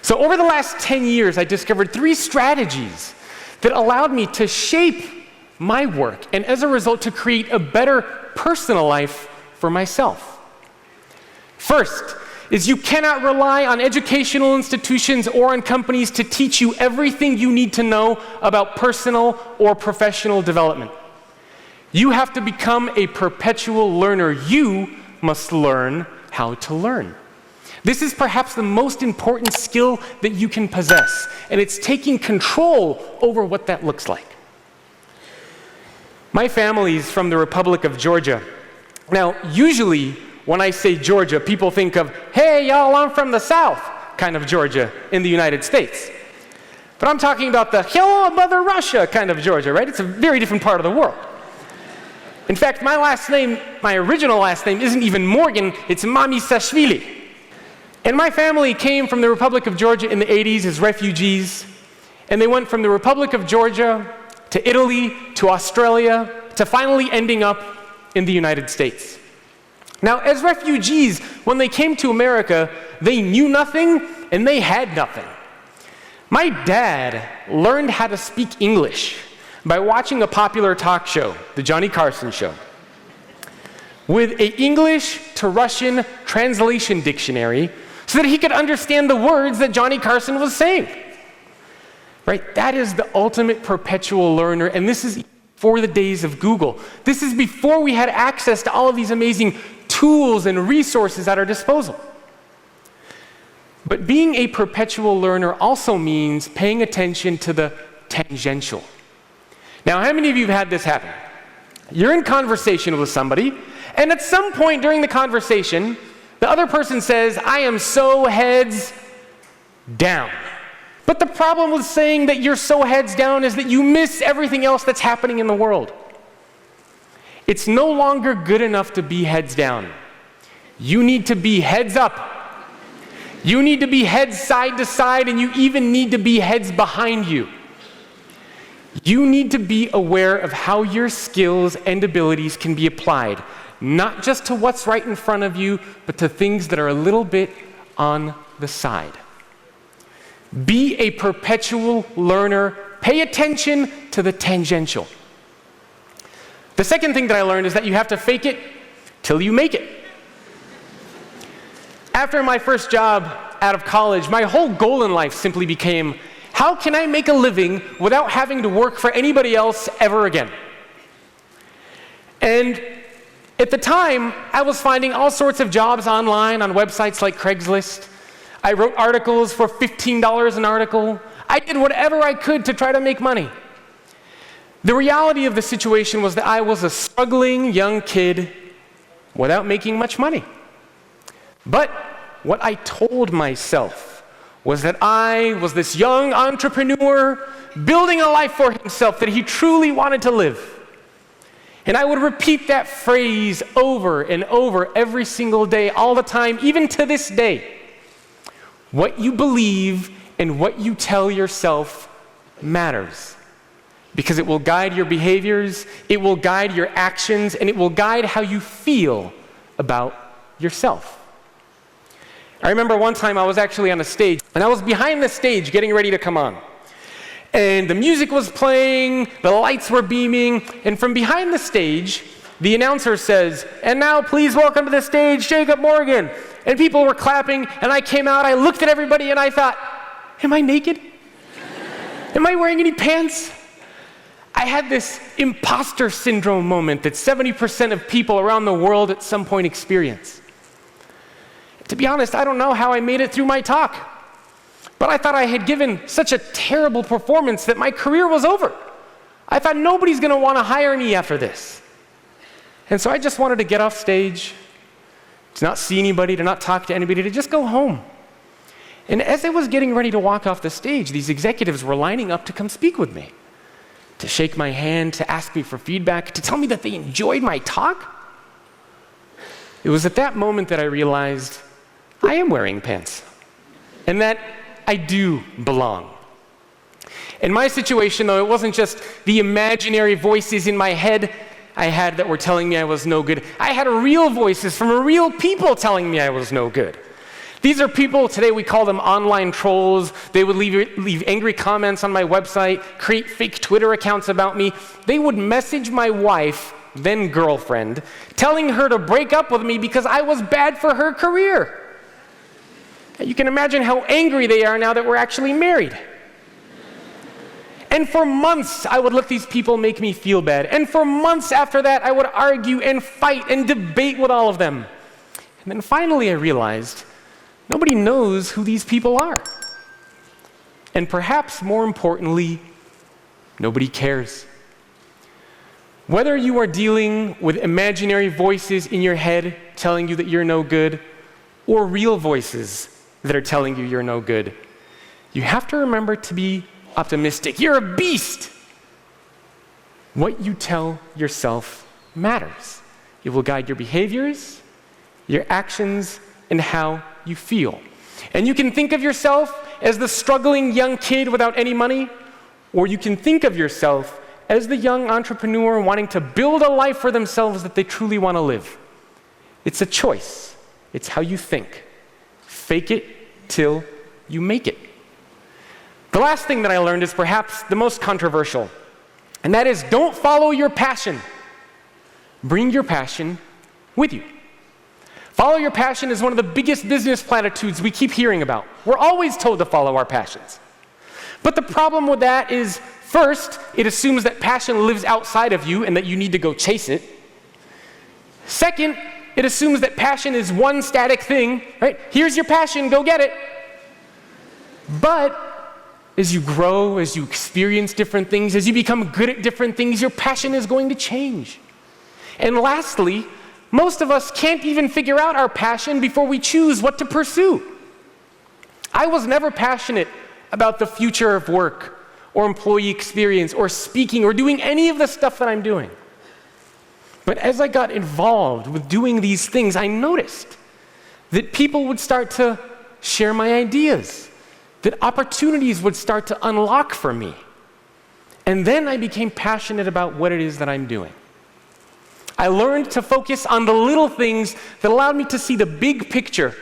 So over the last 10 years, I discovered 3 strategies that allowed me to shape my work and as a result to create a better personal life for myself. First is you cannot rely on educational institutions or on companies to teach you everything you need to know about personal or professional development. You have to become a perpetual learner. You must learn how to learn. This is perhaps the most important skill that you can possess, and it's taking control over what that looks like. My family's from the Republic of Georgia. Now, usually when I say Georgia, people think of, hey, y'all, I'm from the South kind of Georgia in the United States. But I'm talking about the hello, Mother Russia kind of Georgia, right? It's a very different part of the world. In fact, my last name, my original last name, isn't even Morgan, it's Mamisashvili. And my family came from the Republic of Georgia in the 80s as refugees, and they went from the Republic of Georgia to Italy, to Australia, to finally ending up in the United States. Now, as refugees, when they came to America, they knew nothing and they had nothing. My dad learned how to speak English by watching a popular talk show, the Johnny Carson Show, with an English to Russian translation dictionary so that he could understand the words that Johnny Carson was saying. Right? That is the ultimate perpetual learner, and this is before the days of Google. This is before we had access to all of these amazing tools and resources at our disposal. But being a perpetual learner also means paying attention to the tangential. Now, how many of you have had this happen? You're in conversation with somebody, and at some point during the conversation, the other person says, I am so heads down. But the problem with saying that you're so heads down is that you miss everything else that's happening in the world. It's no longer good enough to be heads down. You need to be heads up. You need to be heads side to side, and you even need to be heads behind you. You need to be aware of how your skills and abilities can be applied, not just to what's right in front of you, but to things that are a little bit on the side. Be a perpetual learner. Pay attention to the tangential. The second thing that I learned is that you have to fake it till you make it. After my first job out of college, my whole goal in life simply became, how can I make a living without having to work for anybody else ever again? And at the time, I was finding all sorts of jobs online on websites like Craigslist. I wrote articles for $15 an article. I did whatever I could to try to make money. The reality of the situation was that I was a struggling young kid without making much money. But what I told myself was that I was this young entrepreneur building a life for himself that he truly wanted to live. And I would repeat that phrase over and over every single day, all the time, even to this day. What you believe and what you tell yourself matters, because it will guide your behaviors, it will guide your actions, and it will guide how you feel about yourself. I remember one time I was actually on a stage, and I was behind the stage getting ready to come on. And the music was playing, the lights were beaming, and from behind the stage, the announcer says, and now please welcome to the stage, Jacob Morgan. And people were clapping, and I came out, I looked at everybody, and I thought, am I naked? Am I wearing any pants? I had this imposter syndrome moment that 70% of people around the world at some point experience. To be honest, I don't know how I made it through my talk, but I thought I had given such a terrible performance that my career was over. I thought nobody's going to want to hire me after this. And so I just wanted to get off stage, to not see anybody, to not talk to anybody, to just go home. And as I was getting ready to walk off the stage, these executives were lining up to come speak with me, to shake my hand, to ask me for feedback, to tell me that they enjoyed my talk. It was at that moment that I realized I am wearing pants, and that I do belong. In my situation, though, it wasn't just the imaginary voices in my head I had that were telling me I was no good. I had real voices from real people telling me I was no good. These are people, today we call them online trolls. They would leave angry comments on my website, create fake Twitter accounts about me. They would message my wife, then girlfriend, telling her to break up with me because I was bad for her career. You can imagine how angry they are now that we're actually married. And for months, I would let these people make me feel bad. And for months after that, I would argue and fight and debate with all of them. And then finally I realized nobody knows who these people are. And perhaps more importantly, nobody cares. Whether you are dealing with imaginary voices in your head telling you that you're no good, or real voices that are telling you you're no good, you have to remember to be optimistic. You're a beast. What you tell yourself matters. It will guide your behaviors, your actions, and how you feel. And you can think of yourself as the struggling young kid without any money, or you can think of yourself as the young entrepreneur wanting to build a life for themselves that they truly want to live. It's a choice. It's how you think. Fake it till you make it. The last thing that I learned is perhaps the most controversial, and that is don't follow your passion. Bring your passion with you. Follow your passion is one of the biggest business platitudes we keep hearing about. We're always told to follow our passions. But the problem with that is, first, it assumes that passion lives outside of you and that you need to go chase it. Second, it assumes that passion is one static thing, right? Here's your passion, go get it. But as you grow, as you experience different things, as you become good at different things, your passion is going to change. And lastly, most of us can't even figure out our passion before we choose what to pursue. I was never passionate about the future of work or employee experience or speaking or doing any of the stuff that I'm doing. But as I got involved with doing these things, I noticed that people would start to share my ideas, that opportunities would start to unlock for me. And then I became passionate about what it is that I'm doing. I learned to focus on the little things that allowed me to see the big picture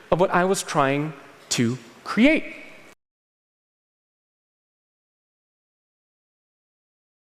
of what I was trying to create.